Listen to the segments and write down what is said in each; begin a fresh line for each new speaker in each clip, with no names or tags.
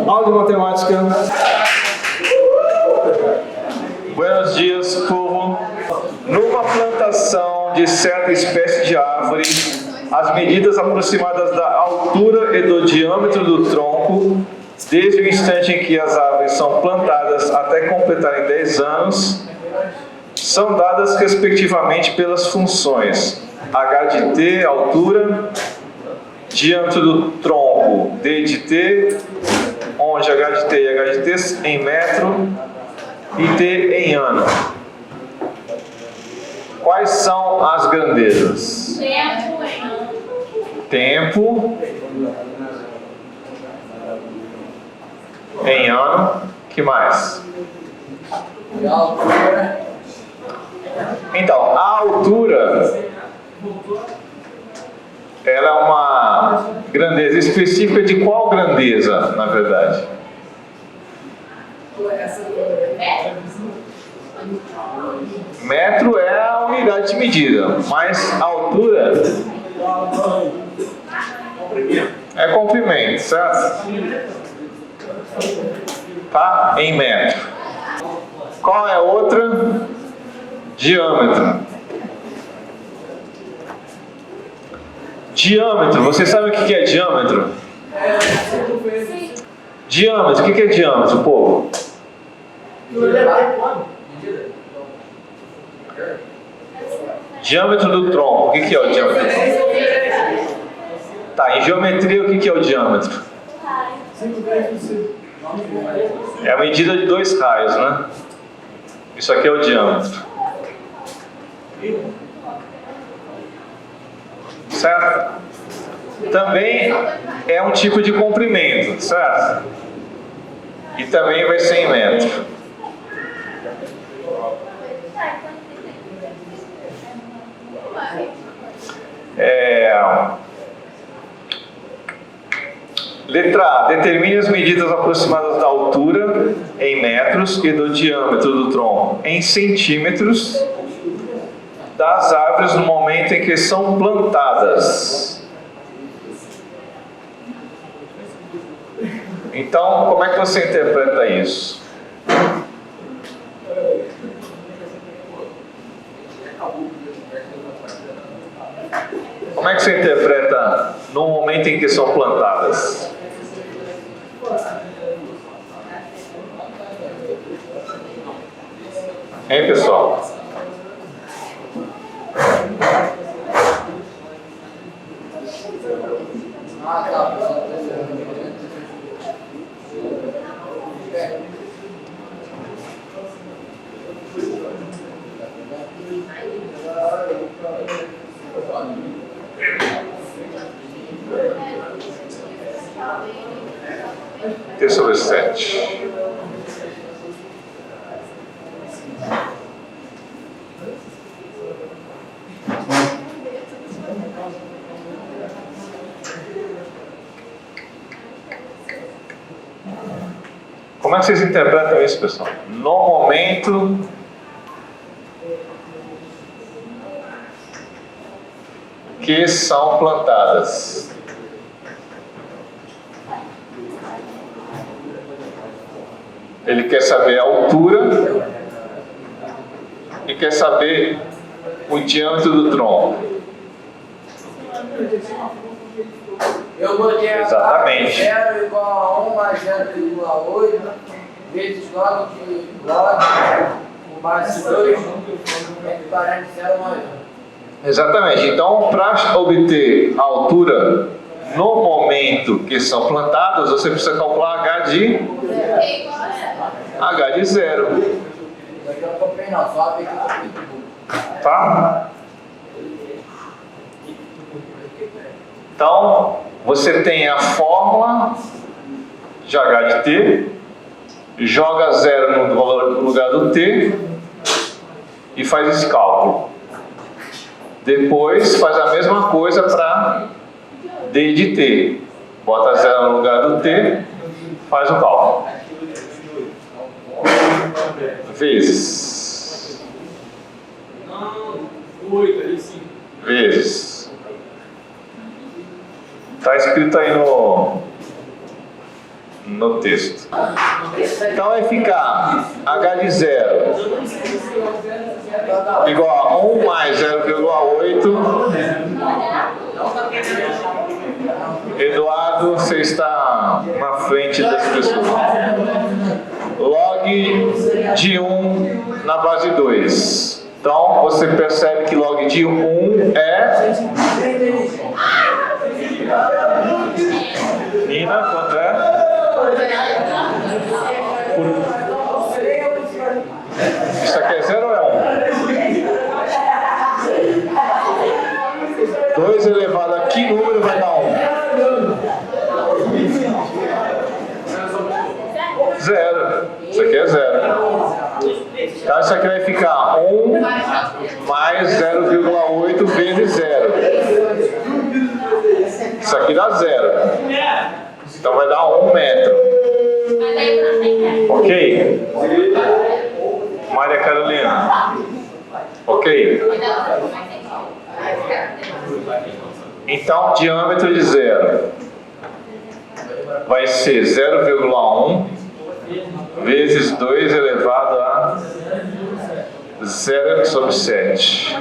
Aula de matemática.
Buenos dias, povo. Numa plantação de certa espécie de árvore, as medidas aproximadas da altura e do diâmetro do tronco, desde o instante em que as árvores são plantadas até completarem 10 anos, são dadas respectivamente pelas funções h de t, altura, diâmetro do tronco, d de t, onde h de t e h de t em metro e t em ano. Quais são as grandezas? Tempo em ano. Que mais? Então, a altura, ela é uma grandeza específica de qual grandeza, na verdade? Metro é a unidade de medida, mas a altura é comprimento, certo? Tá? Em metro. Qual é a outra? Diâmetro. Diâmetro, você sabe o que é diâmetro? Diâmetro, o que é diâmetro, povo? Diâmetro do tronco, o que é o diâmetro? Tá, em geometria, o que é o diâmetro? É a medida de 2 raios, né? Isso aqui é o diâmetro. Certo? Também é um tipo de comprimento, certo? E também vai ser em metro. Letra A. Determine as medidas aproximadas da altura em metros e do diâmetro do tronco em centímetros das árvores no momento em que são plantadas. Então, como é que você interpreta isso? Como é que você interpreta no momento em que são plantadas? Hein, pessoal? T sobre 7. Como é que vocês interpretam isso, pessoal? No momento que são plantadas. Ele quer saber a altura e quer saber o diâmetro do tronco.
Eu botei
Exatamente.
0 igual a 1 mais 0 igual a 8, vezes log de log, mais 2, equivalente a 0 mais 1.
Exatamente. Então, para obter a altura no momento que são plantadas, você precisa calcular H de 0.
Daqui eu comprei não, só ver que eu comprei.
Tá? Então, você tem a fórmula de H de T, joga 0 no lugar do T e faz esse cálculo. Depois faz a mesma coisa para D de T. Bota 0 no lugar do T, faz o cálculo. Vezes. Vezes. Está escrito aí no texto. Então vai ficar h de 0 igual a 1 mais 0,8. Eduardo, você está na frente das pessoas. Log de 1 na base 2. Então você percebe que log de 1 é... Nina, quanto é? Isso aqui é 0 ou é 1? 2 elevado a que número vai dar 1? 0. Isso aqui é 0. Então isso aqui vai ficar 1 mais 0,8 vezes 0. Isso aqui dá 0. Então vai dar 1 metro. Ok? Maria Carolina. Ok? Então, diâmetro de 0 vai ser 0,1 vezes 2 elevado a 0 sobre 7.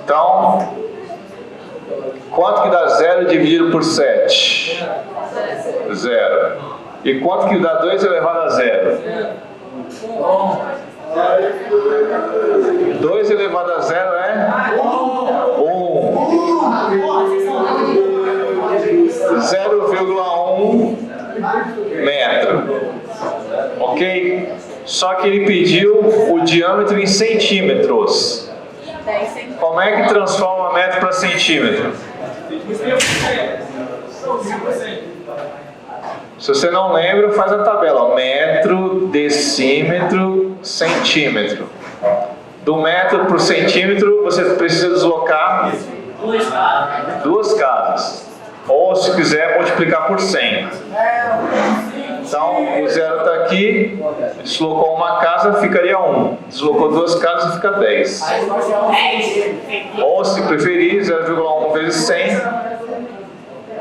Então, quanto que dá 0 dividido por 7? 0. E quanto que dá 2 elevado a 0? 2 elevado a 0 é 0,1 metro. Ok? Só que ele pediu o diâmetro em centímetros. Como é que transforma metro para centímetro? Se você não lembra, faz a tabela. Ó. Metro, decímetro, centímetro. Do metro para o centímetro, você precisa deslocar 2 casas. Ou, se quiser, multiplicar por 100. Então, o 0 está aqui, deslocou uma casa, ficaria 1. Deslocou 2 casas, fica 10. Ou, se preferir, 0,1 vezes 100,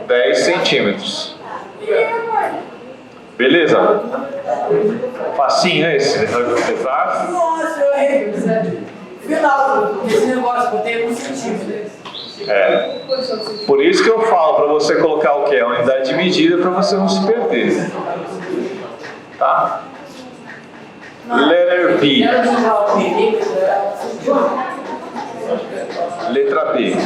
10 centímetros. Beleza? Facinho esse?
Nossa, final desse negócio, botei 1 centímetro.
É. Por isso que eu falo para você colocar o que? A unidade de medida para você não se perder. Tá? Letter B. Letra B.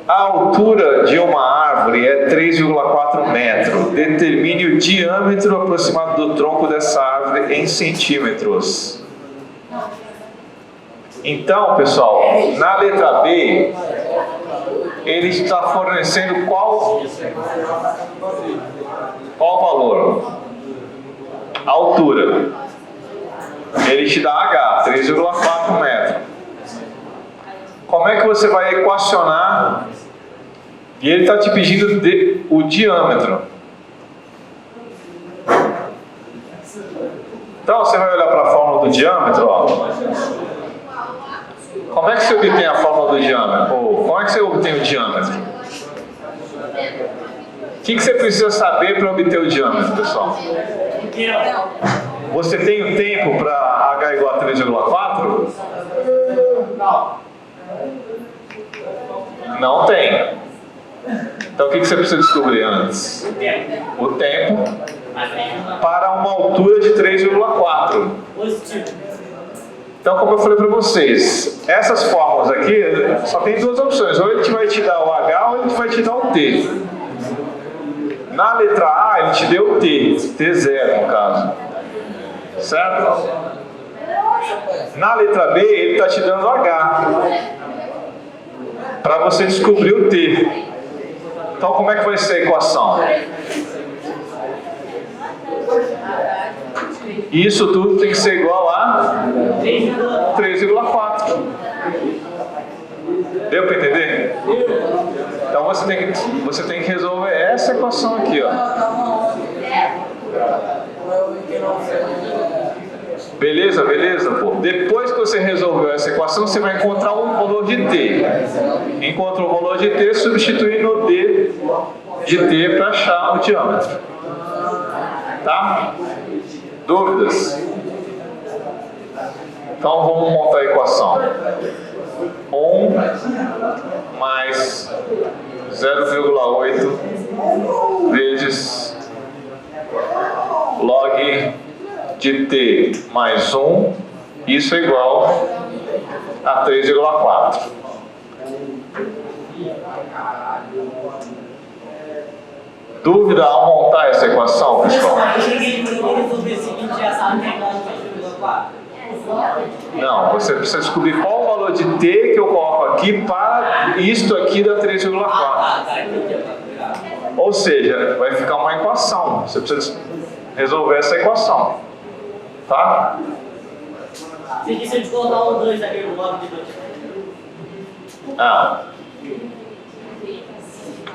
A altura de uma árvore é 3,4 metros. Determine o diâmetro aproximado do tronco dessa árvore em centímetros. Então, pessoal, na letra B, ele está fornecendo qual valor? A altura. Ele te dá H, 3,4 metros. Como é que você vai equacionar? E ele está te pedindo o diâmetro. Então, você vai olhar para a fórmula do diâmetro, ó. Como é que você obtém a fórmula do diâmetro? Ou como é que você obtém o diâmetro? O que você precisa saber para obter o diâmetro, pessoal? Você tem o tempo para H igual a 3,4? Não tem. Então o que você precisa descobrir antes? O tempo para uma altura de 3,4. Então, como eu falei para vocês, essas fórmulas aqui só tem 2 opções. Ou ele vai te dar o H ou ele vai te dar o T. Na letra A, ele te deu o T. T0, no caso. Certo? Na letra B, ele está te dando o H. Para você descobrir o T. Então, como é que vai ser a equação? Isso tudo tem que ser igual a 3,4. Deu para entender? Então você tem que resolver essa equação aqui, ó. Beleza, beleza, pô. Depois que você resolveu essa equação, você vai encontrar um valor de t. Encontrou o valor de t, substituindo o d de t para achar o diâmetro. Tá? Dúvidas? Então vamos montar a equação. 1 mais 0,8 vezes log de t mais 1, isso é igual a 3,4. Dúvida ao montar essa equação, pessoal? Não, você precisa descobrir qual o valor de t que eu coloco aqui para isto aqui da 3,4. Ou seja, vai ficar uma equação. Você precisa resolver essa equação. Tá?
Você disse de colocar o 2 aqui no log de 2.
Ah.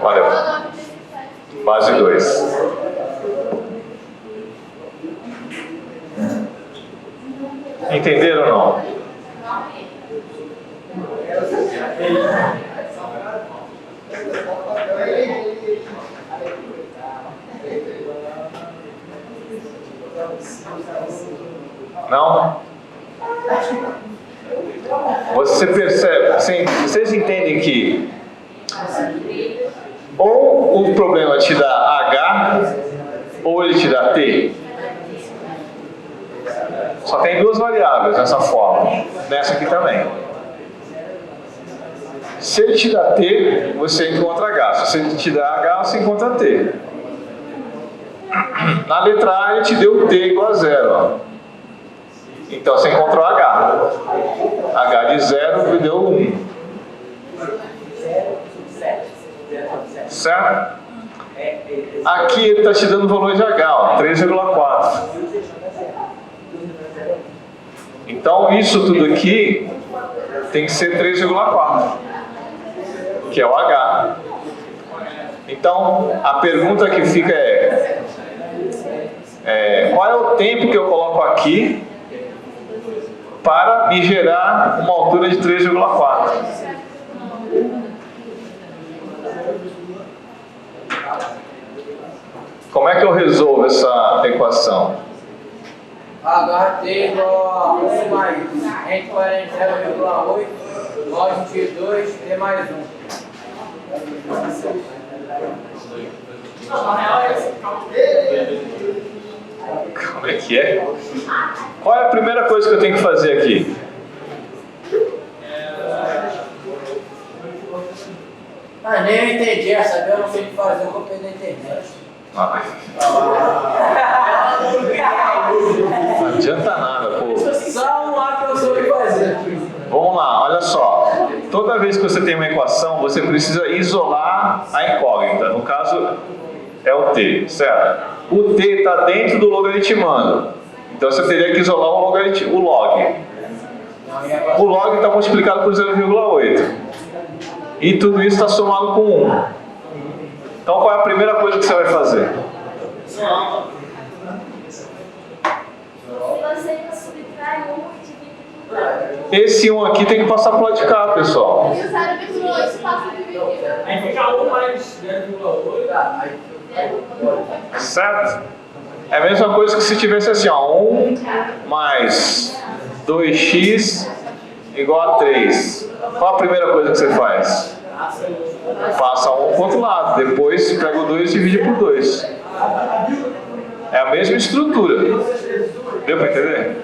Olha. Base 2. Entenderam ou não? Não? Você percebe, sim, vocês entendem que ou o problema te dá H ou ele te dá T? Só tem duas variáveis nessa forma, nessa aqui também. Se ele te dá T, você encontra H. Se ele te dá H, você encontra T. Na letra A, ele te deu T igual a 0. Ó. Então, você encontrou H. H de 0 me deu 1. Certo? Aqui ele está te dando o valor de H, 3,4. Então, isso tudo aqui tem que ser 3,4, que é o H. Então, a pergunta que fica qual é o tempo que eu coloco aqui para me gerar uma altura de 3,4? Como é que eu resolvo essa equação?
HT igual a 1 mais entre 0,8 log de 2 T mais 1.
Como é que é? Qual é a primeira coisa que eu tenho que fazer aqui?
Nem eu entendi essa, eu não sei o que fazer, eu copiei na internet.
Não adianta nada, pô.
Só um lá que eu soube fazer.
Vamos lá, olha só. Toda vez que você tem uma equação, você precisa isolar a incógnita. No caso, é o t, certo? O t está dentro do logaritmando. Então você teria que isolar o log. O log está multiplicado por 0,8. E tudo isso está somado com 1. Então qual é a primeira coisa que você vai fazer?
Se você subtrai 1 e divide por 2.
Esse 1 aqui tem que passar para o lado de cá, pessoal.
E o 0,8 passa dividido.
Aí fica 1 mais 0,8.
Certo? É a mesma coisa que se tivesse assim, ó, 1 mais 2x igual a 3. Qual a primeira coisa que você faz? Passa 1 para o outro lado, depois pega o 2 e divide por 2. É a mesma estrutura. Deu para entender?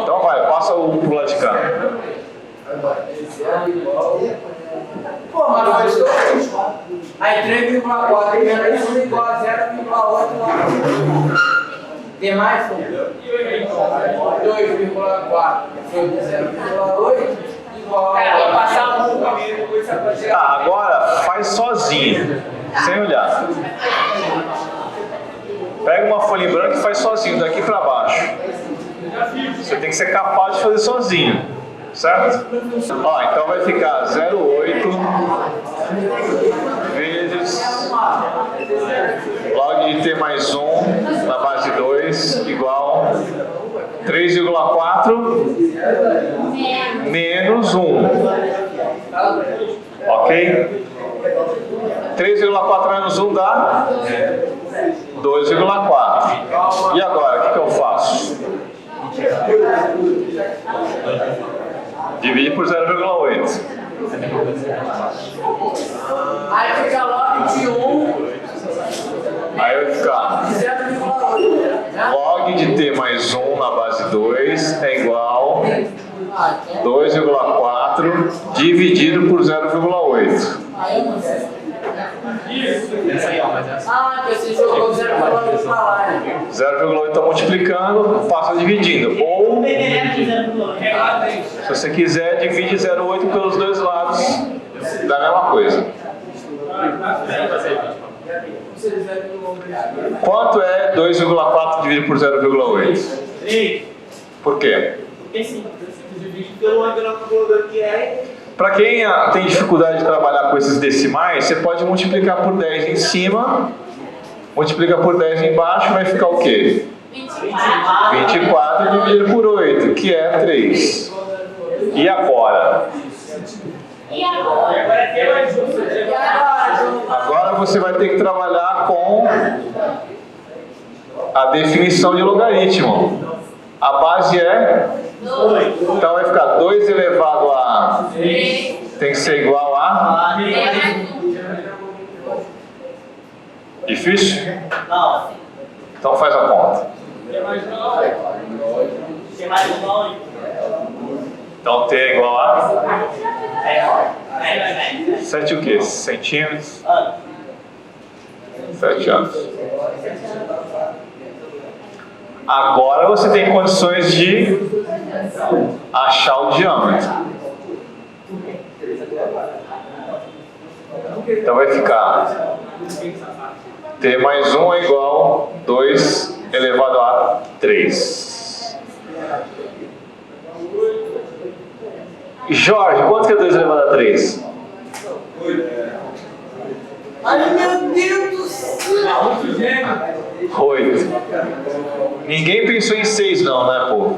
Então vai, passa o 1 para o lado de cá.
Pô, mas faz 2. Aí 3,4 menos 1 igual a 0,8 lá. Tem mais 1. 2,4 foi 0,8 igual a...
Passar 1 primeiro, depois você pode chegar.
Tá, agora faz sozinho, sem olhar. Pega uma folha em branco e faz sozinho, daqui para baixo. Você tem que ser capaz de fazer sozinho, certo? Ó, então vai ficar 0,8 vezes log de t mais 1 na base 2 igual 3,4 menos 1. Ok? 3,4 menos 1 dá 2,4. E agora, o que eu faço? Divide por 0,8.
Aí fica log de 1
Aí vai ficar
0,8.
log de t mais 1 na base 2 é igual a 2,4 dividido por 0,8.
Aí eu não sei. Ah, que você jogou 0,8 pra lá, né?
0,8 está multiplicando, passa dividindo. Ou, se você quiser, divide 0,8 pelos dois lados da mesma coisa. Quanto é 2,4 dividido por 0,8?
3.
Por quê?
Porque sim. Pelo ângulo calculador que é.
Para quem tem dificuldade de trabalhar com esses decimais, você pode multiplicar por 10 em cima, multiplica por 10 embaixo, vai ficar o quê? 24 dividido por 8, que é 3. E agora?
E agora?
Agora você vai ter que trabalhar com a definição de logaritmo. A base é? Então vai ficar 2 elevado a... Tem que ser igual a... Difícil?
Não.
Então faz a conta. Então T é igual a... 7 o quê? Centímetros? 7 anos. Agora você tem condições de achar o diâmetro. Então vai ficar T mais 1 é igual a 2 elevado a 3. Jorge, quanto que é 2 elevado a 3?
Ai, meu Deus do céu!
8. Ninguém pensou em 6 não, né, pô?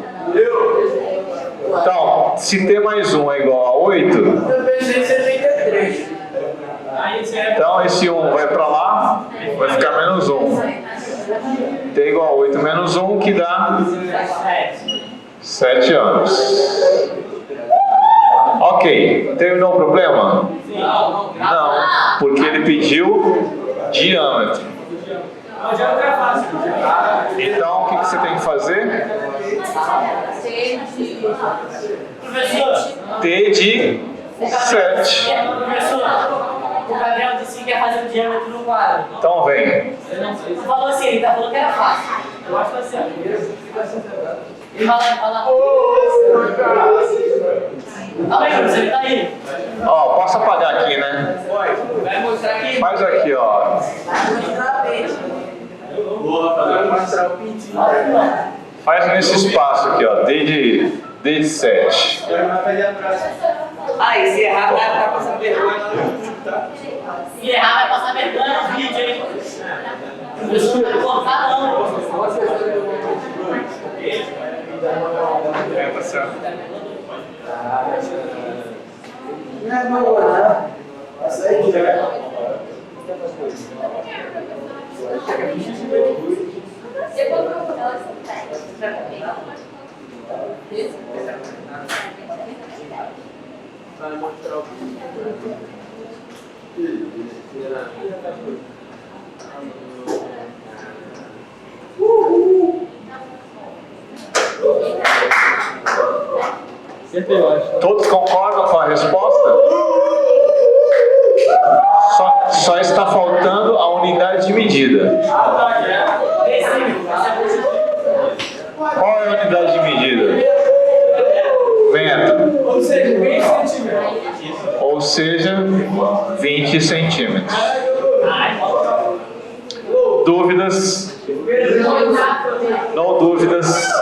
Então, se T mais 1 é igual a 8,
Eu pensei em 73.
então esse 1 vai para lá, vai ficar menos 1. T é igual a 8 menos 1, que dá 7 anos. Ok, terminou o problema? Não, porque ele pediu diâmetro. Então, o que você tem que fazer? T de 7.
Professor, o Gabriel disse que ia fazer o diâmetro no quadro.
Então vem.
Você falou assim, ele tá falando que era fácil. Eu acho que assim. Ele fala. Calma aí, você tá aí.
Ó, posso apagar aqui, né?
Vai mostrar aqui.
Faz aqui, ó.
Vai mostrar o pintinho.
Faz nesse espaço aqui, ó. D de 7.
Ah, e se errar, vai passar vergonha lá no YouTube, tá?
Se errar, vai passar vergonha no vídeo, hein? O professor não vai cortar, não.
É, tá certo.
Não é bom, não. Passa aí, já. Vai mostrar o pintinho.
Todos concordam com a resposta? Só está faltando a unidade de medida. Qual é a unidade de medida? Metro.
Ou seja, 20 centímetros.
Ou seja, 20 centímetros. Dúvidas? Não dúvidas?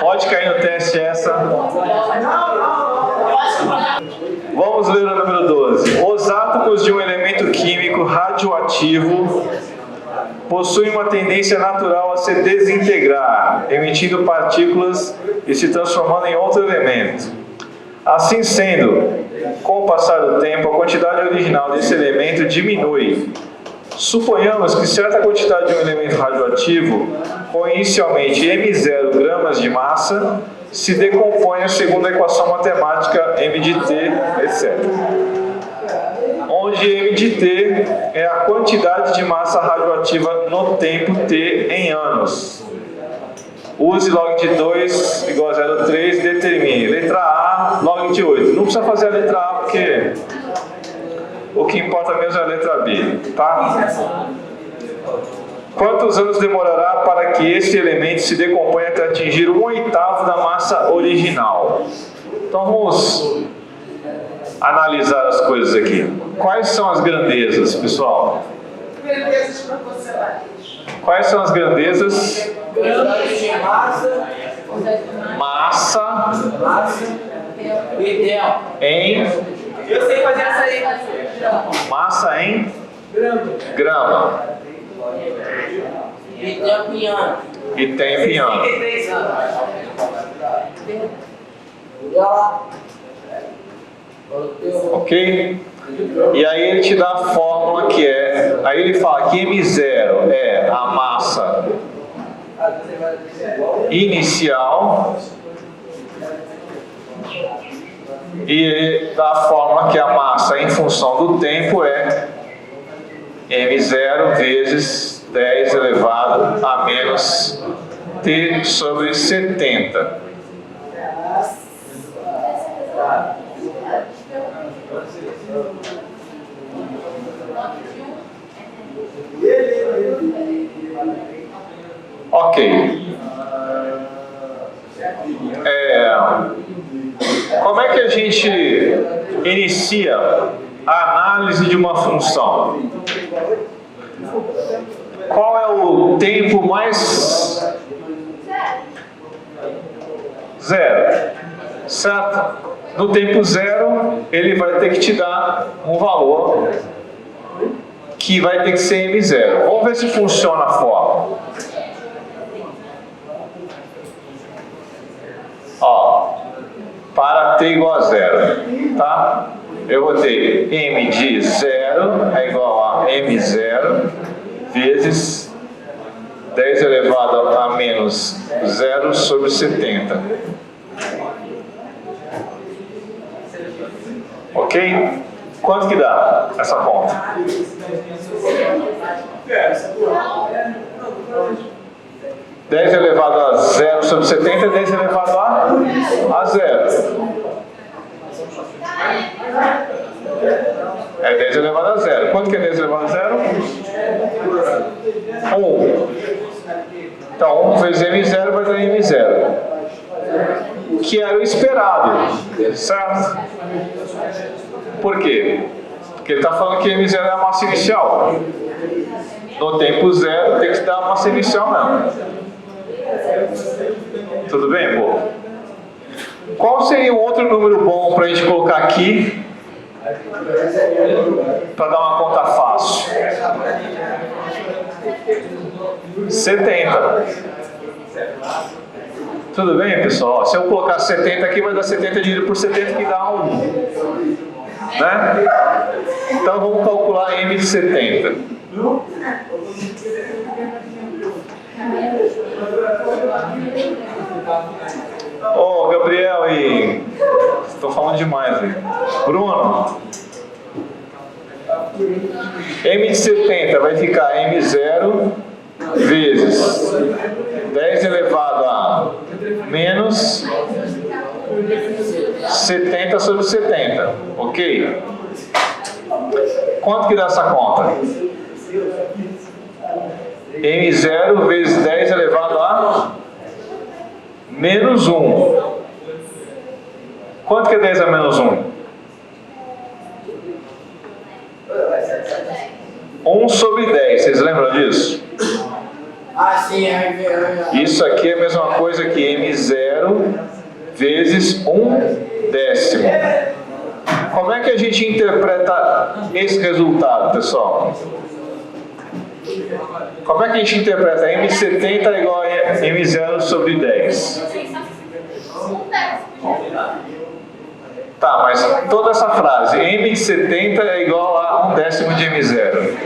Pode cair no teste essa. Vamos ler o número 12. Os átomos de um elemento químico radioativo possui uma tendência natural a se desintegrar, emitindo partículas e se transformando em outro elemento. Assim sendo, com o passar do tempo, a quantidade original desse elemento diminui. Suponhamos que certa quantidade de um elemento radioativo, com inicialmente m0 gramas de massa, se decomponha segundo a equação matemática m de t, etc. Onde m de t é a quantidade de massa radioativa no tempo t em anos. Use log de 2 igual a 0,3 e determine. Letra A, log de 8. Não precisa fazer a letra A porque o que importa mesmo é a letra B, tá? Quantos anos demorará para que este elemento se decomponha até atingir 1/8 da massa original? Então vamos analisar as coisas aqui. Quais são as grandezas, pessoal?
Grandezas proporcionais.
Quais são as grandezas?
Grandezas de
Massa
e tempo.
em
Eu sei fazer essa aí.
massa em grama
E tempo em ano.
e tempo em ano.
33 anos.
Olha lá. Coloquei o
Ok? E aí ele te dá a fórmula que é... Aí ele fala que M0 é a massa inicial e ele dá a fórmula que a massa em função do tempo é M0 vezes 10 elevado a menos T sobre 70. Ok. Como é que a gente inicia a análise de uma função? Qual é o tempo mais... Zero. Certo? No tempo zero, ele vai ter que te dar um valor que vai ter que ser M0. Vamos ver se funciona a fórmula. Ó, para t igual a zero, tá? Eu vou ter m de 0 é igual a m0 vezes 10 elevado a menos 0 sobre 70. Ok? Quanto que dá essa conta? Dez elevado a 0 sobre 70 é 10 elevado a 0. É 10 elevado a 0. Quanto que é 10 elevado a 0? 1. Então, 1 vezes M0 vai dar M0. Que era o esperado. Certo? Por quê? Porque ele está falando que M0 é a massa inicial. No tempo zero, tem que dar a massa inicial mesmo. Tudo bem, pô? Qual seria um outro número bom para a gente colocar aqui para dar uma conta fácil? 70. Tudo bem, pessoal? Se eu colocar 70 aqui, vai dar 70 dividido por 70, que dá 1. Né? Então vamos calcular M de 70. Ô, Gabriel e... Estou falando demais aí. Bruno. M de 70 vai ficar M0 vezes 10 elevado a menos 70 sobre 70. Ok? Quanto que dá essa conta? M0 vezes 10 elevado a menos 1. Quanto que é 10 a menos 1? 1 sobre 10. Vocês lembram disso?
Ah, sim, é.
Isso aqui é a mesma coisa que M0 vezes 1/10. Como é que a gente interpreta esse resultado, pessoal? Como é que a gente interpreta? M70 é igual a M0 sobre 10. Tá, mas toda essa frase, M70 é igual a 1/10 de M0.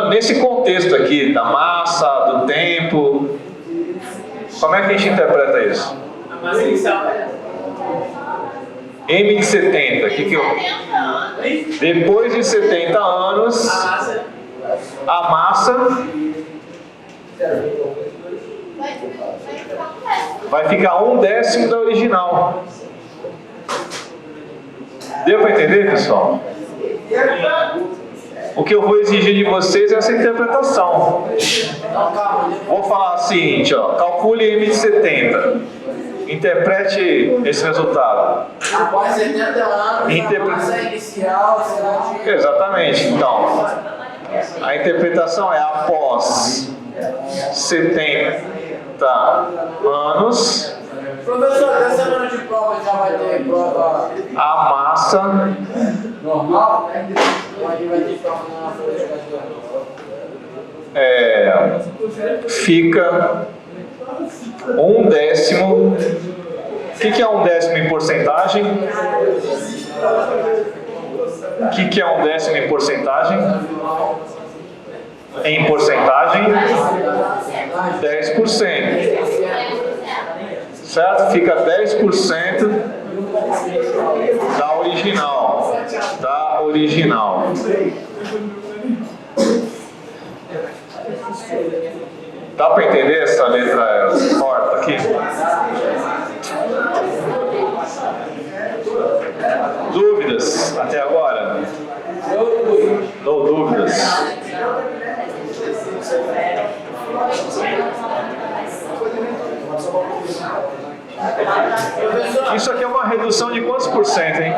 Nesse contexto aqui, da massa, do tempo, como é que a gente interpreta isso?
A massa inicial.
M de 70, que eu... Depois de 70 anos, a massa vai ficar 1/10 da original. Deu para entender, pessoal? O que eu vou exigir de vocês é essa interpretação. Vou falar o seguinte, ó, calcule M de 70. Interprete esse resultado.
Após 70 anos, a massa inicial será de...
Exatamente. Então, a interpretação é após 70 anos,
Professor, essa semana de prova já vai ter prova
a massa
normal? Ou a gente vai ter prova na folha de
fica 1/10. O que é 1/10 em porcentagem? O que é 1/10 em porcentagem? Em porcentagem, 10%. Certo? Fica 10% da original. Da original. Dá para entender essa letra corta aqui? Dúvidas até agora? Não dúvidas. Isso aqui é uma redução de quantos por cento, hein?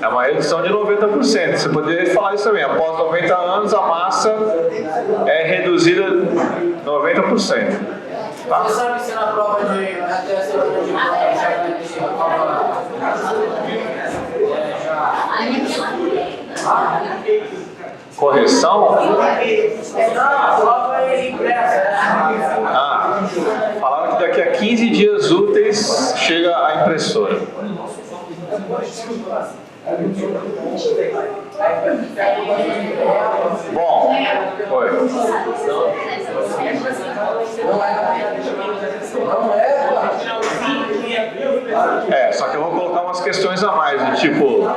É uma redução de 90%. Você poderia falar isso também. Após 90 anos, a massa é reduzida 90%. Tá?
Você sabe se na prova de até a semana de prova já vai ter
Correção?
Não, a prova é impressa.
Falaram que daqui a 15 dias úteis chega a impressora. Bom, oi. Só que eu vou colocar umas questões a mais, do tipo,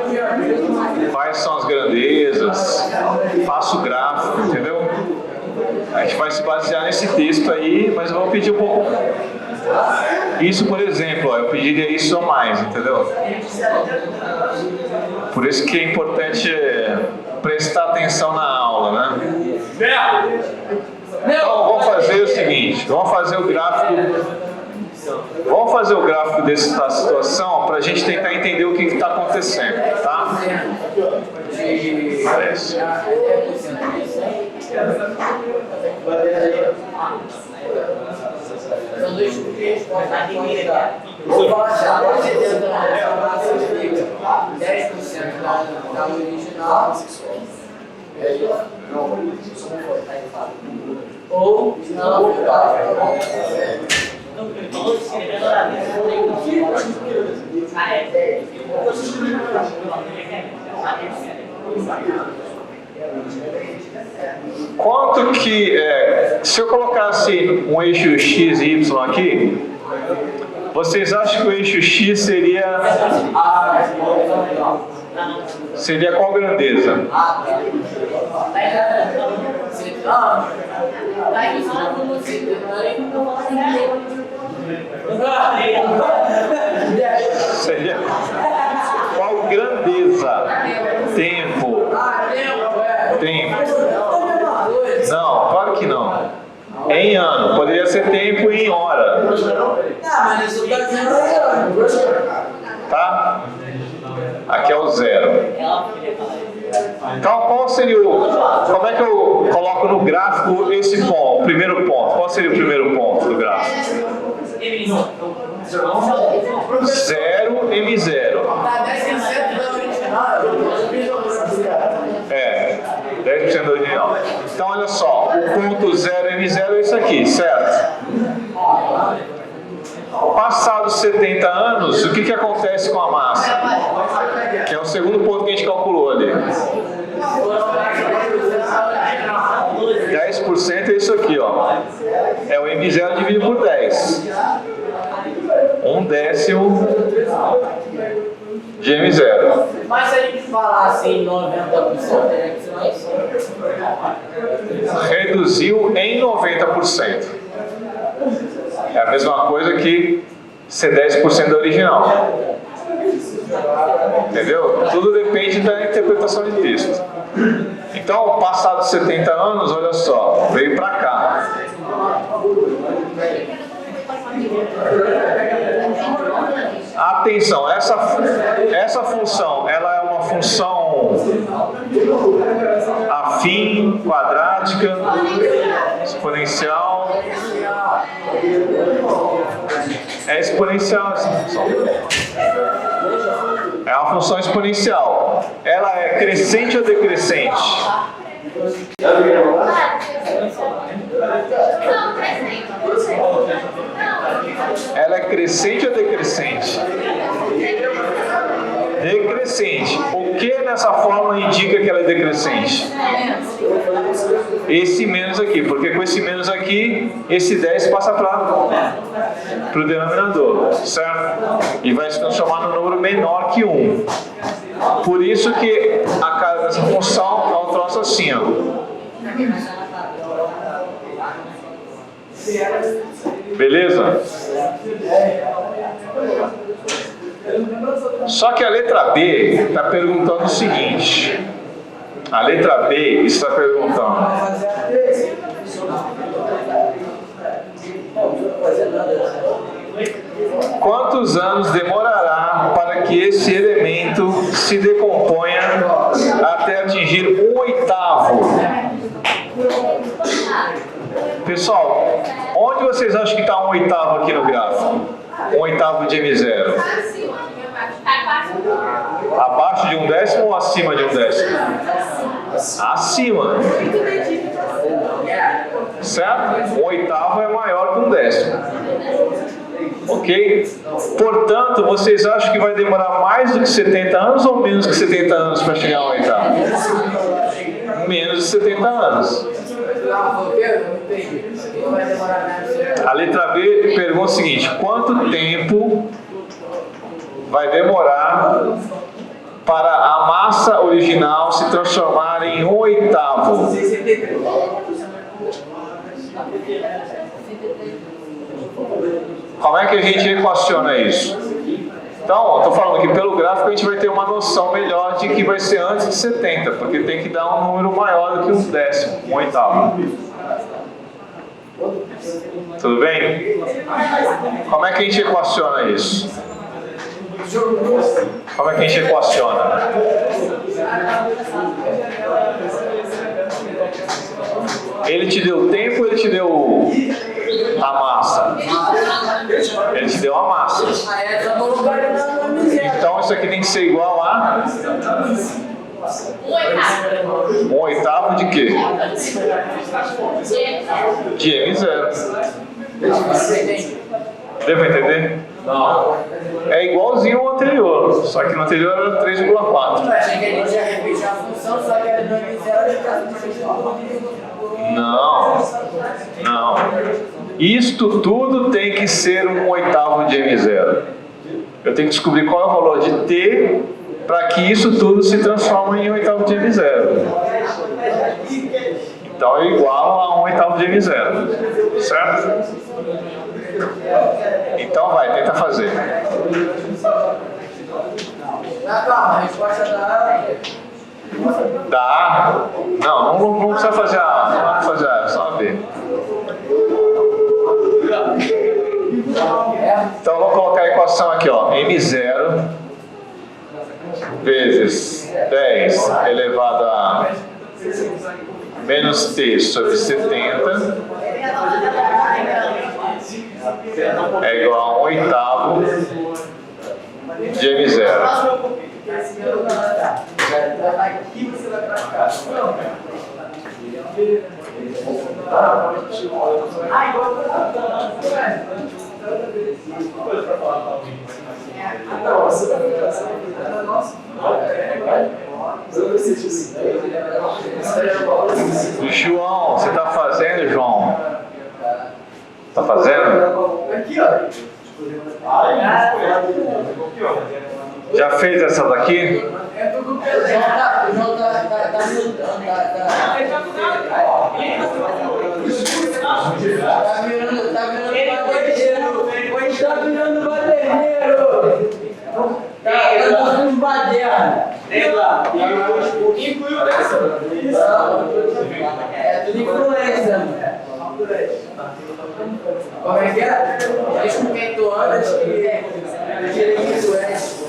quais são as grandezas, faço gráfico, entendeu? A gente vai se basear nesse texto aí, mas eu vou pedir um pouco. Isso, por exemplo, eu pediria isso a mais, entendeu? Por isso que é importante prestar atenção na aula, né? Então, vamos fazer o seguinte, vamos fazer o gráfico dessa situação para a gente tentar entender o que está acontecendo, tá? Parece.
São dois tipos de resposta. Vou falar assim, após 70 anos, a massa fica 10% da original. Ou, se não,
quanto que, se eu colocasse um eixo x e y aqui, vocês acham que o eixo x seria qual grandeza? Seria qual grandeza? Tempo. Não, claro que não. Em ano, poderia ser tempo e em hora.
mas isso está dizendo
Tá? Aqui é o 0. Então, qual seria como é que eu coloco no gráfico esse ponto, o primeiro ponto? Qual seria o primeiro ponto do gráfico? 0, M0.
Tá 10% da original.
10% do original. Então, olha só, o ponto 0 M0 é isso aqui, certo? Passados 70 anos, o que acontece com a massa? Que é o segundo ponto que a gente calculou ali. 10% é isso aqui, ó. É o M0 dividido por 10. 1/10 de M0.
Mas se a gente falar assim, 90%,
Reduziu em 90%. É a mesma coisa que ser 10% da original. Entendeu? Tudo depende da interpretação de texto. Então, passados 70 anos, olha só, veio para cá. Atenção, essa função, ela é uma função afim, quadrática, exponencial. É exponencial essa função. É uma função exponencial. Ela é crescente ou decrescente? Ela é crescente ou decrescente? Decrescente. O que nessa fórmula indica que ela é decrescente? Esse menos aqui, porque com esse menos aqui, esse 10 passa para o denominador, certo? E vai se transformar num número menor que 1. Por isso que a cara dessa função é um troço assim, ó. Beleza? Só que a letra B está perguntando o seguinte. A letra B está perguntando: quantos anos demorará para que esse elemento se decomponha até atingir 1/8? Pessoal, onde vocês acham que está 1/8 aqui no gráfico? 1/8 de M0? Abaixo de 1/10 ou acima de 1/10? Acima. Certo? 1/8 é maior que 1/10. Ok? Portanto, vocês acham que vai demorar mais do que 70 anos ou menos que 70 anos para chegar a 1/8? Menos de 70 anos. A letra B pergunta o seguinte: quanto tempo vai demorar para a massa original se transformar em 1/8? Como é que a gente equaciona isso? Então, eu estou falando que pelo gráfico a gente vai ter uma noção melhor de que vai ser antes de 70, porque tem que dar um número maior do que 1/10, 1/8. Tudo bem? Como é que a gente equaciona isso? Como é que a gente equaciona? Ele te deu tempo ou ele te deu a massa? Ele te deu a massa. Então isso aqui tem que ser igual a 1/8 de quê? De M0. Deu entender? Não. É igualzinho ao anterior, só que no anterior era 3,4.
Eu achei que a gente ia repetir a função, só que era do M0 e
Não. Isto tudo tem que ser 1/8 de M0. Eu tenho que descobrir qual é o valor de T para que isso tudo se transforme em 1/8 de M0. Então é igual a 1/8 de M0. Certo? Então vai, tenta fazer.
Calma, a resposta
Da A? Não precisa fazer a A. Não precisa fazer a A, só a B. Então vamos colocar a equação aqui, ó. M0 vezes 10 elevado a menos T sobre 70 é igual a 1/8 de M0. João, você está fazendo, João? Está fazendo?
Aqui, ó.
Já fez essa daqui?
Eu tô com o Pedro. O João tá virando baderneiro. Hoje tá virando baderneiro. Tá andando com baderna. Influência. É tudo influência, mano. Como é que é? Eles comentou antes que ele é influência.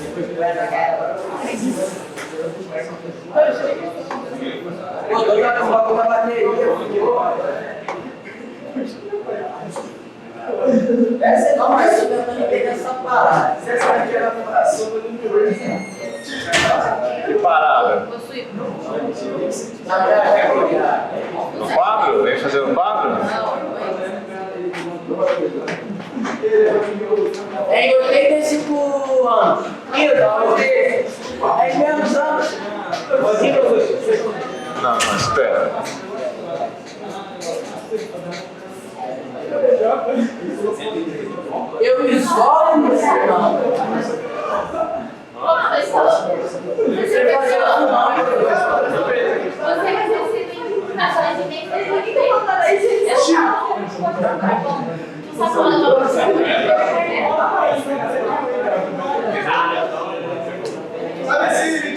Pô, tô dando foco na bateria. Essa não, mas eu tô tentando entender essa parada. Essa aqui era a comparação do número.
Que parada? No quadro? Vem fazer no quadro?
Em 85 anos. Aí mesmo anos.
Não, espera.
Eu isolo no final.
Você vai ser identificações de quem fez aqui dentro. Tá falando pra você?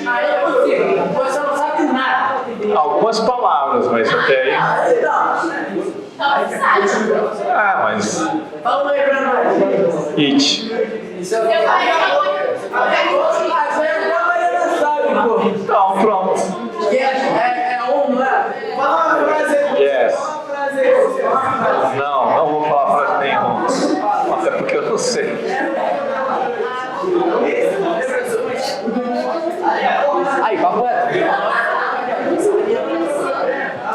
Aí é possível. Você não sabe nada.
Algumas palavras, mas até aí.
Então, sabe.
Ah, mas.
Fala aí pra nós.
It.
Isso é o que eu sabe, pô.
Então, pronto.
É um, não é? Fala uma frase aí.
Yes.
Fala uma frase aí.
Não vou falar frase nenhuma. Até porque eu não sei.
Aí, papo é.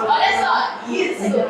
Olha só, isso é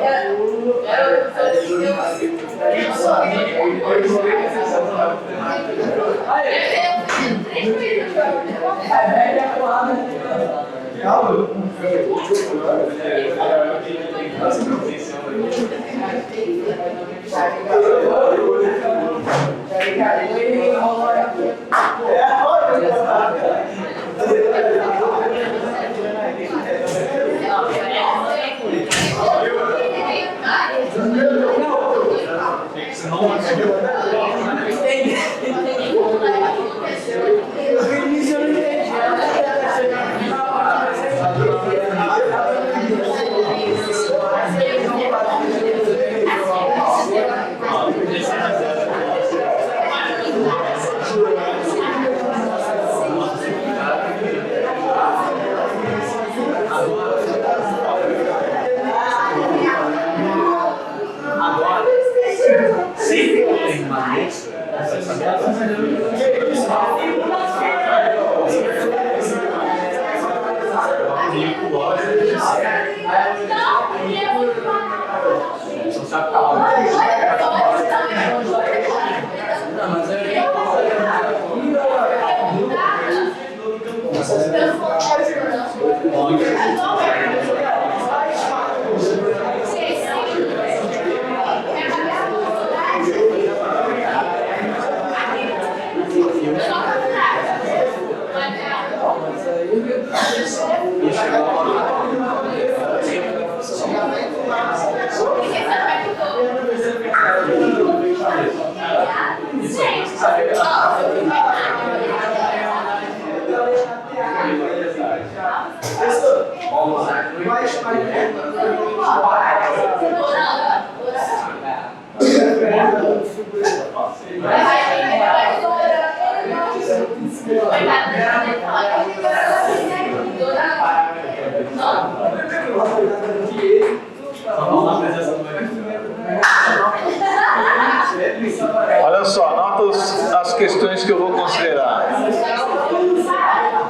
Olha só, anota as questões que eu vou considerar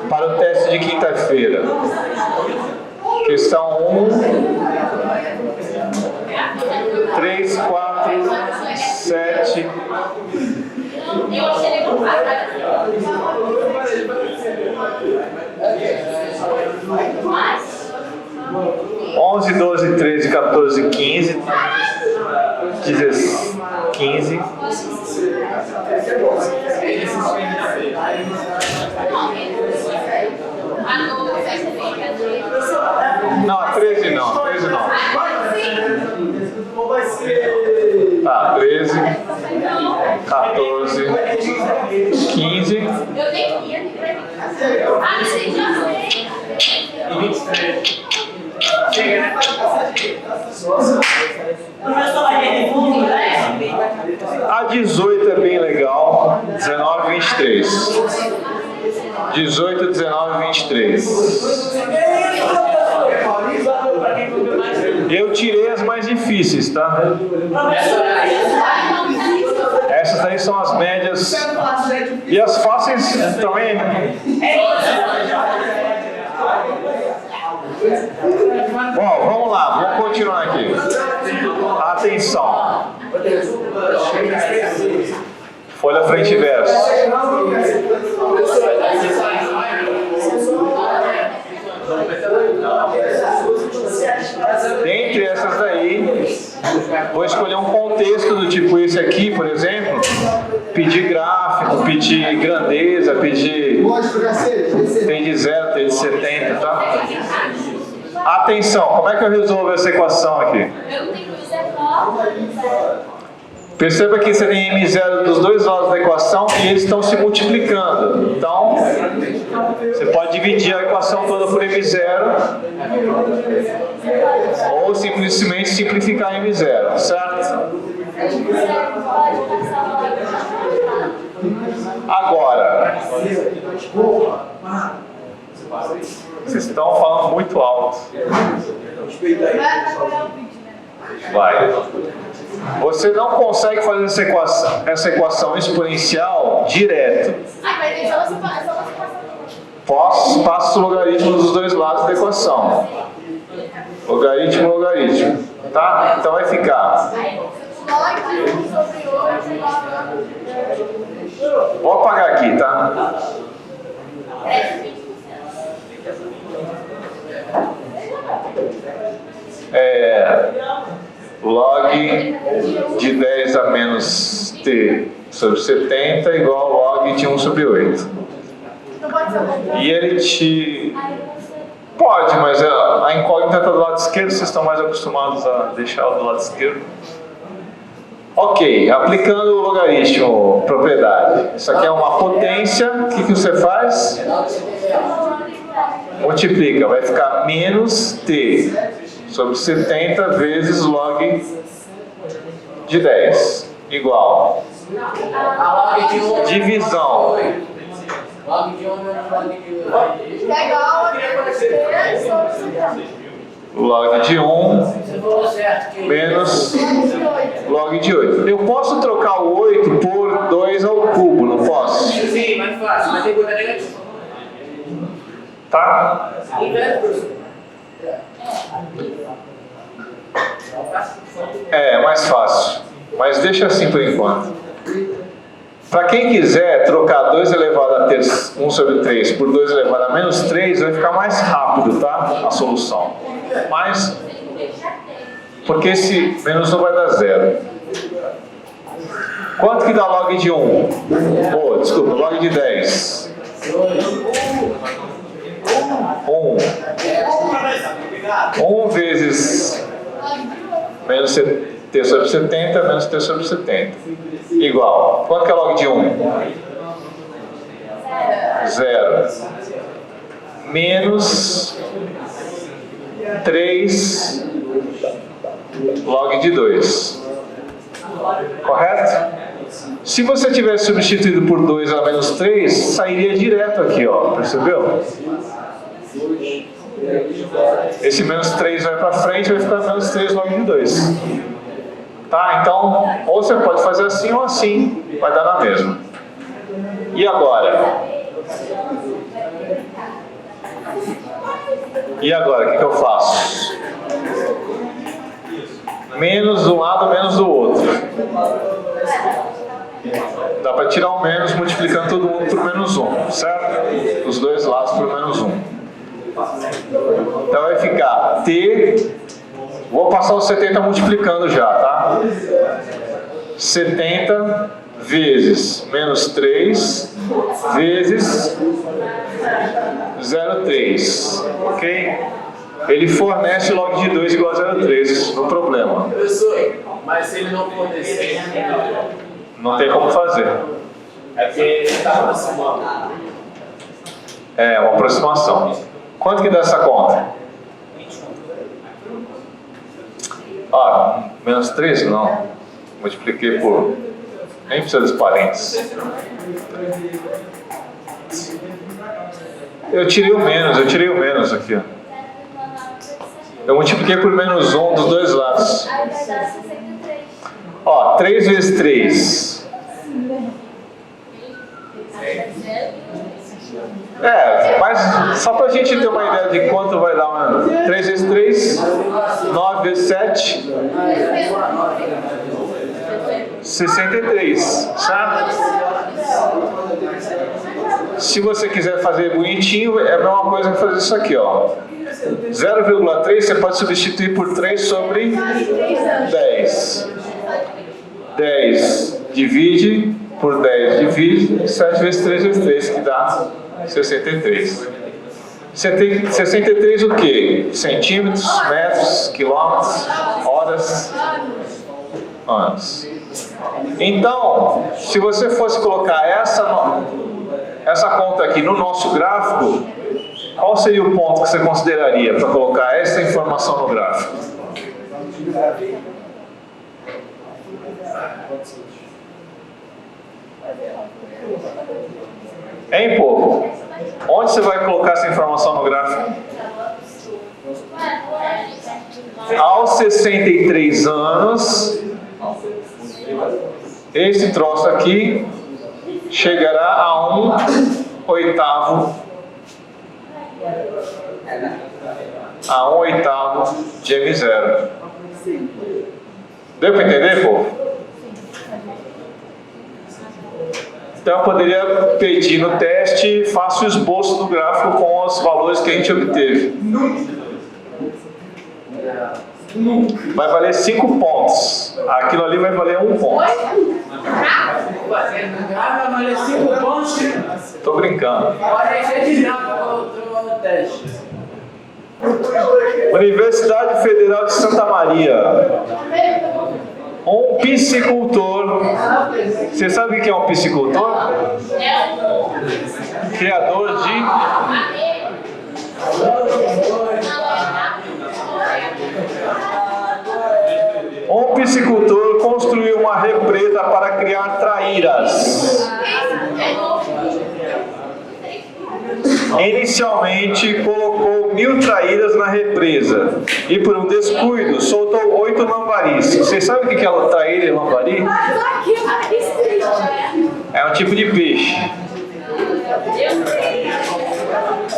para o teste de quinta-feira. Questão 1. 4, 7.
Eu achei ele muito fácil.
11, 12, 13, 14, 15. 15. Não, 13 não, 13 não. Tá, 13, 14, 15.
Eu nem ia, ah, não sei, já sei.
E 23. Chega, né?
A 18 é bem legal. 19 e 23. 18, 19 e 23. Eu tirei as mais difíceis, tá? Essas daí são as médias. E as fáceis também, né? Bom, vamos lá, vamos continuar aqui. Atenção. Folha frente e verso. Dentre essas daí, vou escolher um contexto do tipo esse aqui, por exemplo. Pedir gráfico, pedir grandeza, pedir tem de 0, tem de 70, tá? Atenção, como é que eu resolvo essa equação aqui?
Eu tenho que dizer 9.
Perceba que você tem M0 dos dois lados da equação e eles estão se multiplicando. Então, você pode dividir a equação toda por M0 ou simplesmente simplificar M0, certo? Agora, vocês estão falando muito alto. Vai. Você não consegue fazer essa equação exponencial direto. Passa o logaritmo dos dois lados da equação. Logaritmo, logaritmo. Tá? Então vai ficar. Vou apagar aqui, tá? Log de 10 a menos t sobre 70 igual log de 1 sobre 8. E ele te... Pode, mas a incógnita está do lado esquerdo, vocês estão mais acostumados a deixar do lado esquerdo. Ok, aplicando o logaritmo, propriedade. Isso aqui é uma potência, o que você faz? Multiplica, vai ficar menos t sobre 70 vezes log de 10, igual. Divisão.
Log de 1 menos log de 8.
É igual a t sobre 70.
Log de 1 menos log de 8. Eu posso trocar o 8 por 2 ao cubo, não posso?
Sim, mais fácil, mas tem coisa negativa.
Tá? É mais fácil, mas deixa assim por enquanto. Para quem quiser trocar 2 elevado a ter 1 sobre 3 por 2 elevado a menos 3, vai ficar mais rápido, tá? A solução. Mas, porque esse menos 1 vai dar 0. Quanto que dá log de 1? Oh, desculpa, log de 10. 1 vezes menos t sobre 70 menos t sobre 70. Igual. Quanto que é log de 1? 0. Menos 3 log de 2. Correto? Se você tivesse substituído por 2 a menos 3, sairia direto aqui, ó. Percebeu? Esse menos 3 vai para frente, vai ficar menos 3 log de 2. Tá? Então, ou você pode fazer assim ou assim, vai dar na mesma. E agora? E agora, o que eu faço? Menos do lado, menos do outro. Dá para tirar o menos multiplicando todo mundo por menos 1, certo? Os dois lados por menos 1. Então vai ficar T. Vou passar o 70 multiplicando já, tá? 70 vezes menos 3 vezes 0,3. Ok? Ele fornece log de 2 igual a 0,3 no problema.
Professor, mas se ele não fornecer,
Não tem como fazer.
é porque ele está aproximando.
É uma aproximação. Quanto que dá essa conta? Menos 3? Não. Multipliquei por... Nem precisa dos parênteses. Eu tirei o menos aqui, ó. Eu multipliquei por menos 1 dos dois lados.
Aí vai dar 63.
3 vezes 3. Mas só pra gente ter uma ideia de quanto vai dar, 3 vezes 3, 9 vezes 7, 63, certo? Se você quiser fazer bonitinho, é a mesma coisa que fazer isso aqui, ó. 0,3 você pode substituir por 3 sobre 10. 10 divide por 10 divide 7 vezes 3 vezes 3, que dá 63. 63 o quê? Centímetros, metros, quilômetros, horas, anos. Então, se você fosse colocar essa conta aqui no nosso gráfico, qual seria o ponto que você consideraria para colocar essa informação no gráfico? Hein, povo? Onde você vai colocar essa informação no gráfico? Aos 63 anos, esse troço aqui chegará a 1/8 de M0. Deu para entender, povo? Então eu poderia pedir no teste, faça o esboço do gráfico com os valores que a gente obteve. Vai valer 5 pontos. Aquilo ali vai valer 1 ponto.
Vai valer 5 pontos.
Tô brincando.
Pode encher de gráfico no teste.
Universidade Federal de Santa Maria. Um piscicultor. Você sabe o que é um piscicultor? Criador de... Um piscicultor construiu uma represa para criar traíras. Inicialmente colocou 1000 traíras na represa e por um descuido soltou 8 lambaris. Vocês sabem o que é traíra e lambari? É um tipo de peixe.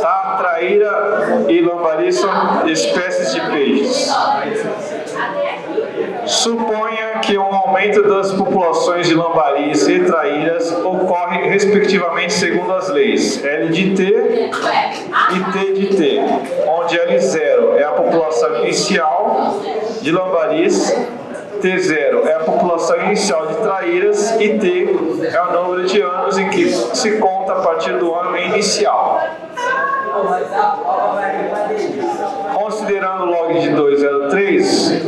Tá? Traíra e lambari são espécies de peixes. Suponha que um aumento das populações de lambaris e traíras ocorre respectivamente segundo as leis L de T e T de T, onde L0 é a população inicial de lambaris, T0 é a população inicial de traíras e T é o número de anos em que se conta a partir do ano inicial. Considerando o log de 203,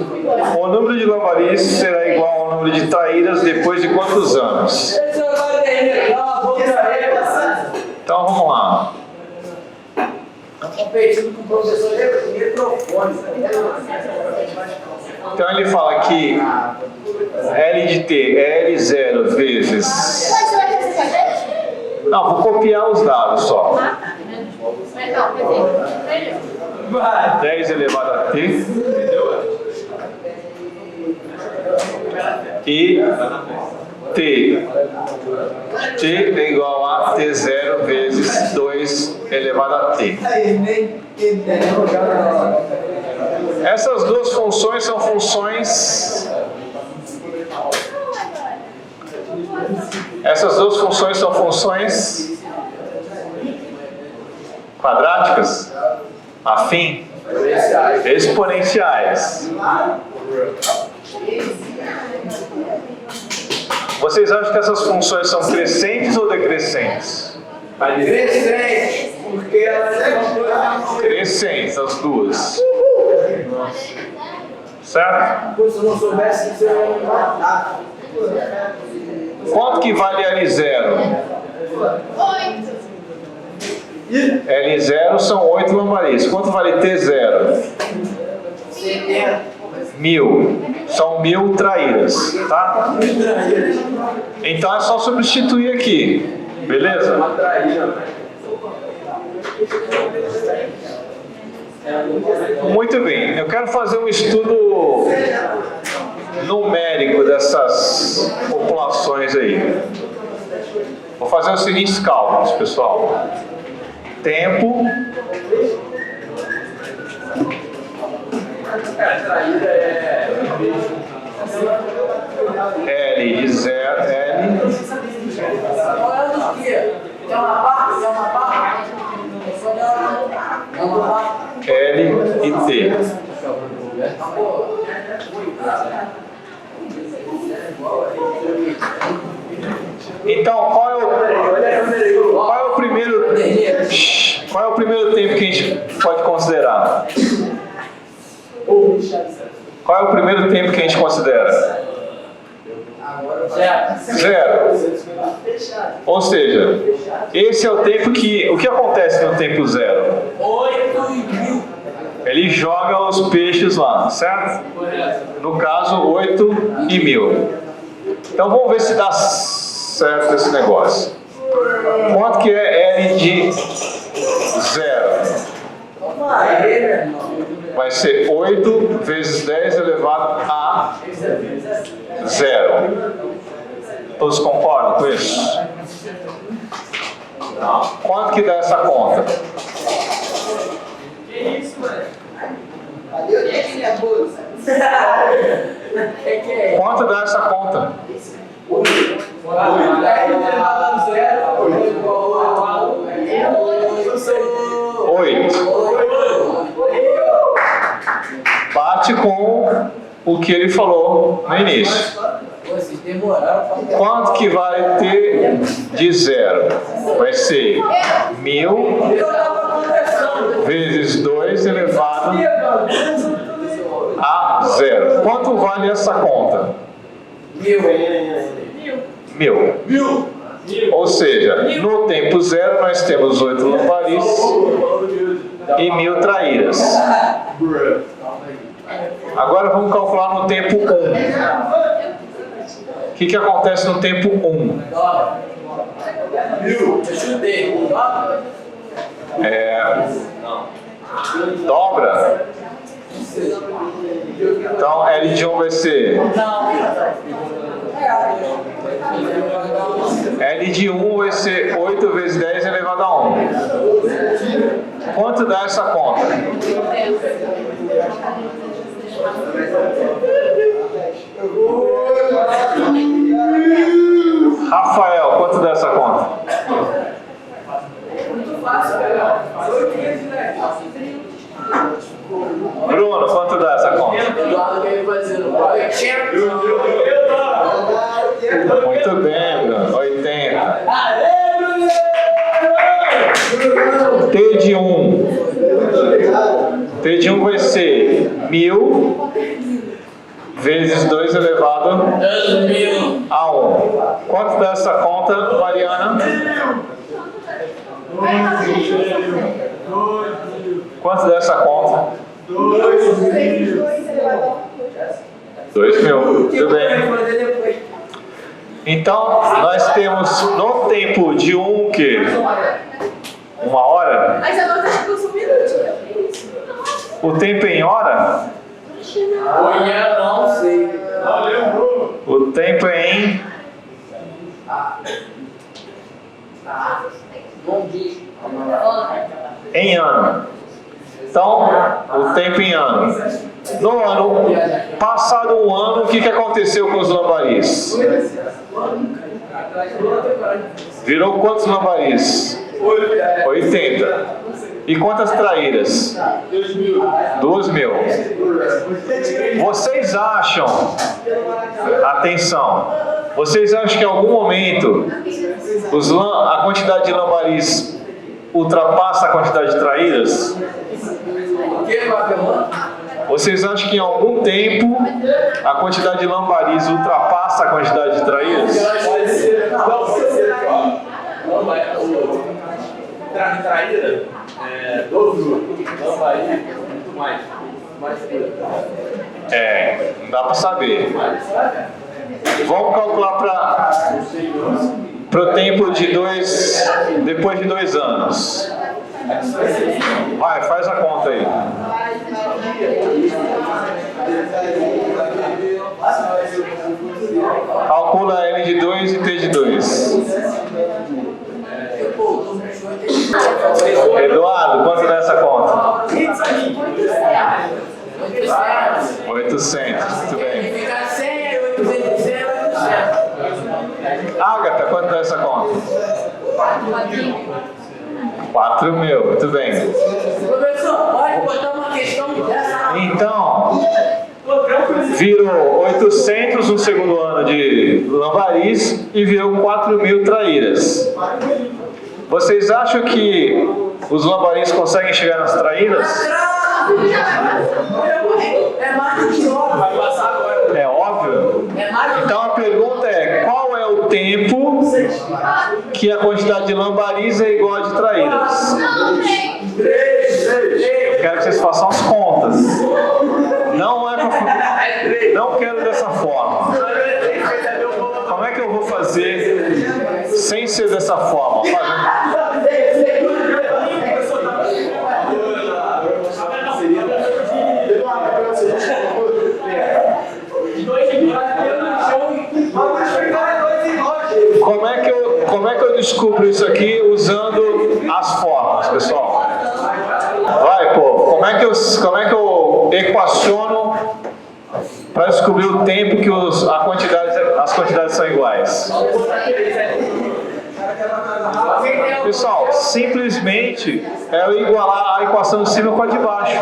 o número de lambaris será igual ao número de traíras depois de quantos anos? Então vamos lá.
Competindo com o professor microfone.
Então ele fala que L de T é L0 vezes... Não, vou copiar os dados só. 10 elevado a T e T é igual a T0 vezes 2 elevado a T. Essas duas funções são funções... Essas duas funções são funções quadráticas, afim, exponenciais. Vocês acham que essas funções são crescentes ou decrescentes?
Crescente, porque elas são
Crescentes, as duas. Certo?
Se eu não soubesse isso, eu ia me matar.
Quanto que vale L0?
8.
L0 são 8 lambaris. Quanto vale T0?
70.
1000. São 1000 traíras, tá? Então é só substituir aqui, beleza?
Uma traíra.
Muito bem, eu quero fazer um estudo numérico dessas populações aí. Vou fazer os seguintes cálculos, pessoal. Tempo. L de 0, L.
Olha o quê? Tem uma barra? Tem uma barra? É uma barra?
L e T. Então, qual é o primeiro tempo que a gente pode considerar? Qual é o primeiro tempo que a gente considera? Zero. Ou seja, esse é o tempo que... O que acontece no tempo zero?
8 e 1000.
Ele joga os peixes lá, certo? No caso, 8 e 1000. Então vamos ver se dá certo esse negócio. Quanto que é L de 0? Vai ser 8 vezes 10 elevado a 0. Todos concordam com isso? Quanto que dá essa conta?
Que isso, mano?
Quanto dá essa conta? 8. Bate com o que ele falou no início. Quanto que vai ter de 0? Vai ser 1000 vezes 2 elevado a 0. Quanto vale essa conta? 1000. Ou seja, no tempo 0 nós temos 8 lambaris e 1000 traíras. Agora vamos calcular no tempo 1. O que acontece no tempo 1? Dobra. Então L de 1 vai ser... L de 1 vai ser 8 vezes 10 elevado a 1. Quanto dá essa conta? Rafael, quanto dá essa conta? Bruno, quanto dá essa conta? Muito bem, Bruno. 80. T de 1. T de 1 vai ser 1000 vezes 2 elevado a 1. Quanto dá essa conta, Mariana? Quanto dá essa conta? 2000. Muito bem. Então, nós temos no tempo de 1 o quê? 1 hora?
Mas a nota ficou subindo,
O tempo em hora?
Não sei.
O tempo é em...
Não diz.
em ano. Então, o tempo em ano. No ano, passado um ano, o que aconteceu com os lambaris? Virou quantos lambaris? 80. E quantas traíras? 2.000. Vocês acham, atenção, vocês acham que em algum momento a quantidade de lambaris ultrapassa a quantidade de traíras? Vocês acham que em algum tempo a quantidade de lambaris ultrapassa a quantidade de traíras?
Traíra, dobro, lambari, muito mais.
Não dá para saber. Vamos calcular para o tempo de depois de 2 anos. Vai, faz a conta aí. Calcula L de 2 e T de 2. Eduardo, quanto dá essa conta? 800, muito bem.
Fica 100, 800, 100, 800.
Agatha, quanto dá essa conta? 4.000, muito bem.
Professor, pode botar uma questão dessa?
Então, virou 800 no segundo ano de lambaris e virou 4.000 traíras. Vocês acham que os lambaris conseguem chegar nas traíras?
É mais de óbvio. Vai passar agora.
É óbvio? Então a pergunta é, qual é o tempo que a quantidade de lambaris é igual a de traíras? Eu quero que vocês façam as contas. Não quero dessa forma. Como é que eu vou fazer sem ser dessa forma? Como é que eu descubro isso aqui usando as formas, pessoal? Vai, povo. Como é que eu equaciono para descobrir o tempo que as quantidades são iguais? Pessoal, simplesmente eu igualar a equação de cima com a de baixo.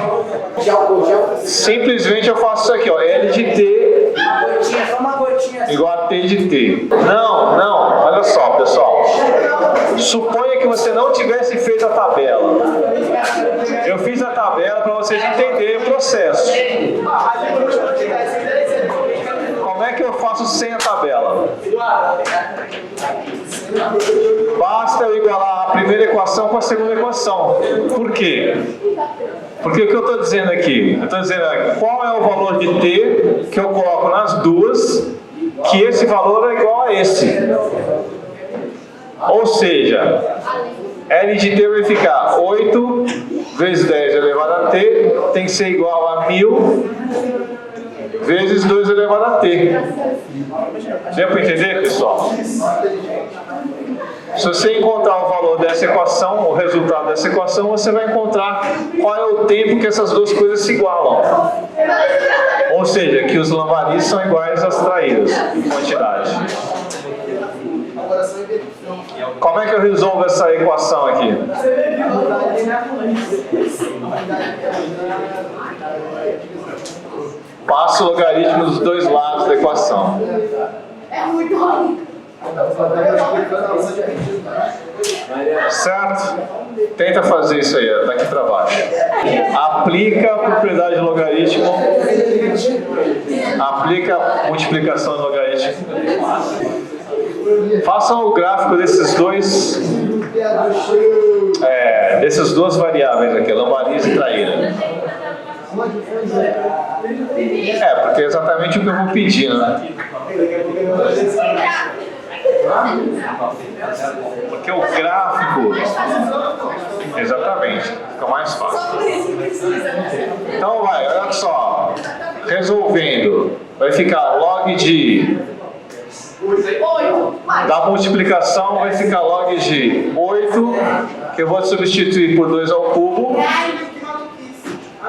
Simplesmente eu faço isso aqui, ó, L de T igual a T de T. Não, olha só, pessoal. Suponha que você não tivesse feito a tabela. Eu fiz a tabela para vocês entenderem o processo. Como é que eu faço sem a tabela? Basta eu igualar a primeira equação com a segunda equação. Por quê? Porque o que eu estou dizendo aqui? Eu estou dizendo qual é o valor de T que eu coloco nas duas, que esse valor é igual a esse. Ou seja, L de T vai ficar 8 vezes 10 elevado a T, tem que ser igual a 1000 vezes 2 elevado a T. Deu para entender, pessoal? Se você encontrar o valor dessa equação, o resultado dessa equação, você vai encontrar qual é o tempo que essas duas coisas se igualam. Ou seja, que os lambaris são iguais às traíras em quantidade. Como é que eu resolvo essa equação aqui? Passo o logaritmo dos dois lados da equação.
É muito ruim.
Certo? Tenta fazer isso aí, daqui para baixo. Aplica a propriedade de logaritmo. Aplica a multiplicação do logaritmo. Façam o gráfico desses dessas duas variáveis aqui, lambaris e traíra. Porque é exatamente o que eu vou pedir, né? Porque o gráfico, exatamente, fica mais fácil. Então olha só, resolvendo, vai ficar log de da multiplicação, vai ficar log de 8, que eu vou substituir por 2 ao cubo,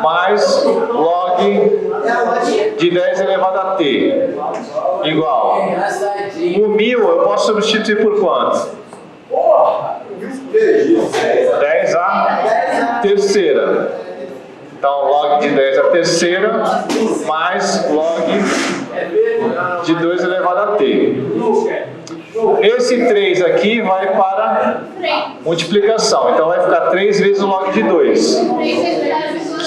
mais log log de 10 elevado a t igual. O 1000 eu posso substituir por quanto? 10 a terceira. Então, log de 10 a terceira mais log de 2 elevado a t. Esse 3 aqui vai para multiplicação. Então, vai ficar 3 vezes o log de 2,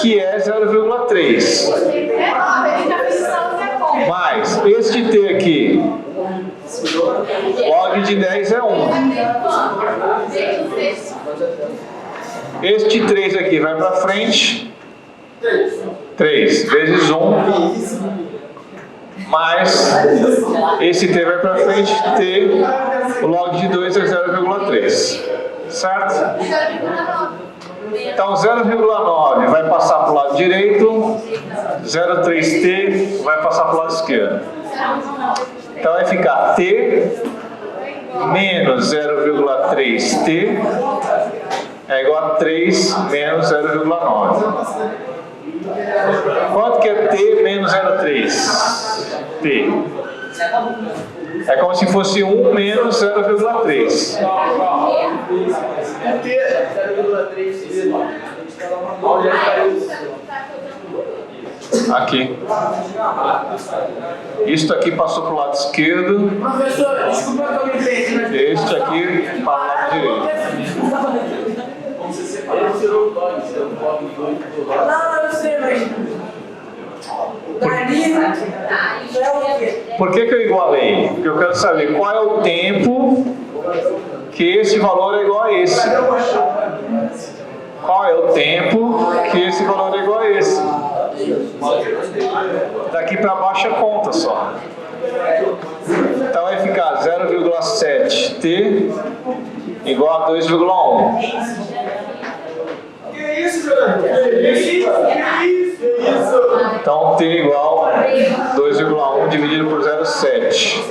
que é 0,3. Mais este t aqui, log de 10 é 1. Este 3 aqui vai para frente. 3 vezes 1 mais esse t vai para frente, t, o log de 2 é 0,3, certo? Então 0,9 vai passar para o lado direito, 0,3t vai passar para o lado esquerdo. Então vai ficar t menos 0,3t é igual a 3 menos 0,9. Quanto que é t menos 0,3? T. É como se fosse 1 menos 0,3.
T 0,3. Onde é que está isso?
Aqui. Isto aqui passou para o lado esquerdo.
Professor, desculpa que eu me perdi.
Este aqui para o lado direito.
Ele tirou o log, tirou o log do lado.
Não, eu sei, mas... Dali, é o quê?
Por que eu igualei? Porque eu quero saber qual é o tempo que esse valor é igual a esse. Qual é o tempo que esse valor é igual a esse? Daqui para baixo é conta só. Então vai ficar 0,7t igual a 2,1.
Que isso, Jorge? Que isso?
Então t igual a 2,1 dividido por 0,7,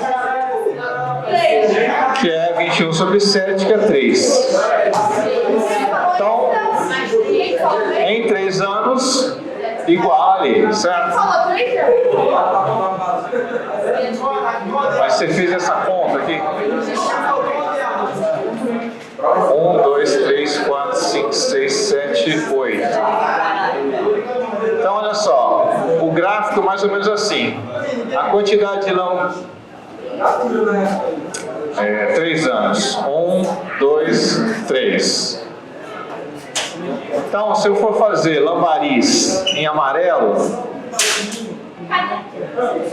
que é 21 sobre 7, que é 3. Então, em 3 anos, iguale, certo? Mas você fez essa conta aqui? 1, 2, 3, 4, 5, 6, 7, 8. Então, olha só, o gráfico é mais ou menos assim. A quantidade de 3 anos. 1, 2, 3. Então, se eu for fazer lambariz em amarelo,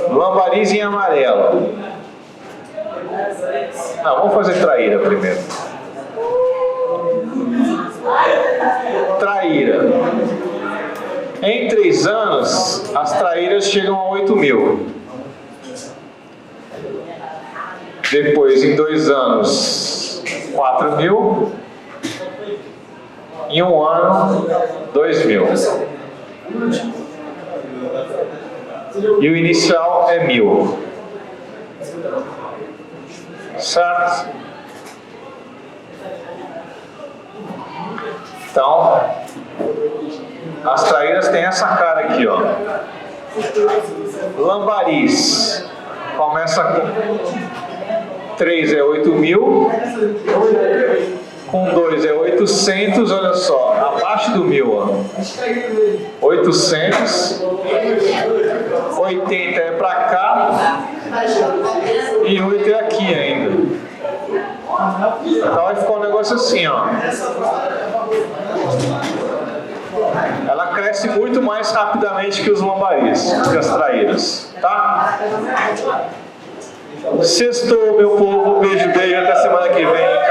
lambariz em amarelo. Não, vamos fazer traíra primeiro. Traíra. Em 3 anos, as traíras chegam a 8.000. Depois, em 2 anos, 4.000. Em 1 ano, 2.000. E o inicial é 1.000. Certo? Então, as traíras têm essa cara aqui, ó. Lambariz começa com 3 é 8.000, com 2 é 800, olha só, abaixo do 1.000, ó. 800, 80 é pra cá e 8 é aqui ainda. Então vai ficar um negócio assim, ó. Ela cresce muito mais rapidamente que os lambaris, que as traíras, tá? Sextou, meu povo, beijo, até semana que vem.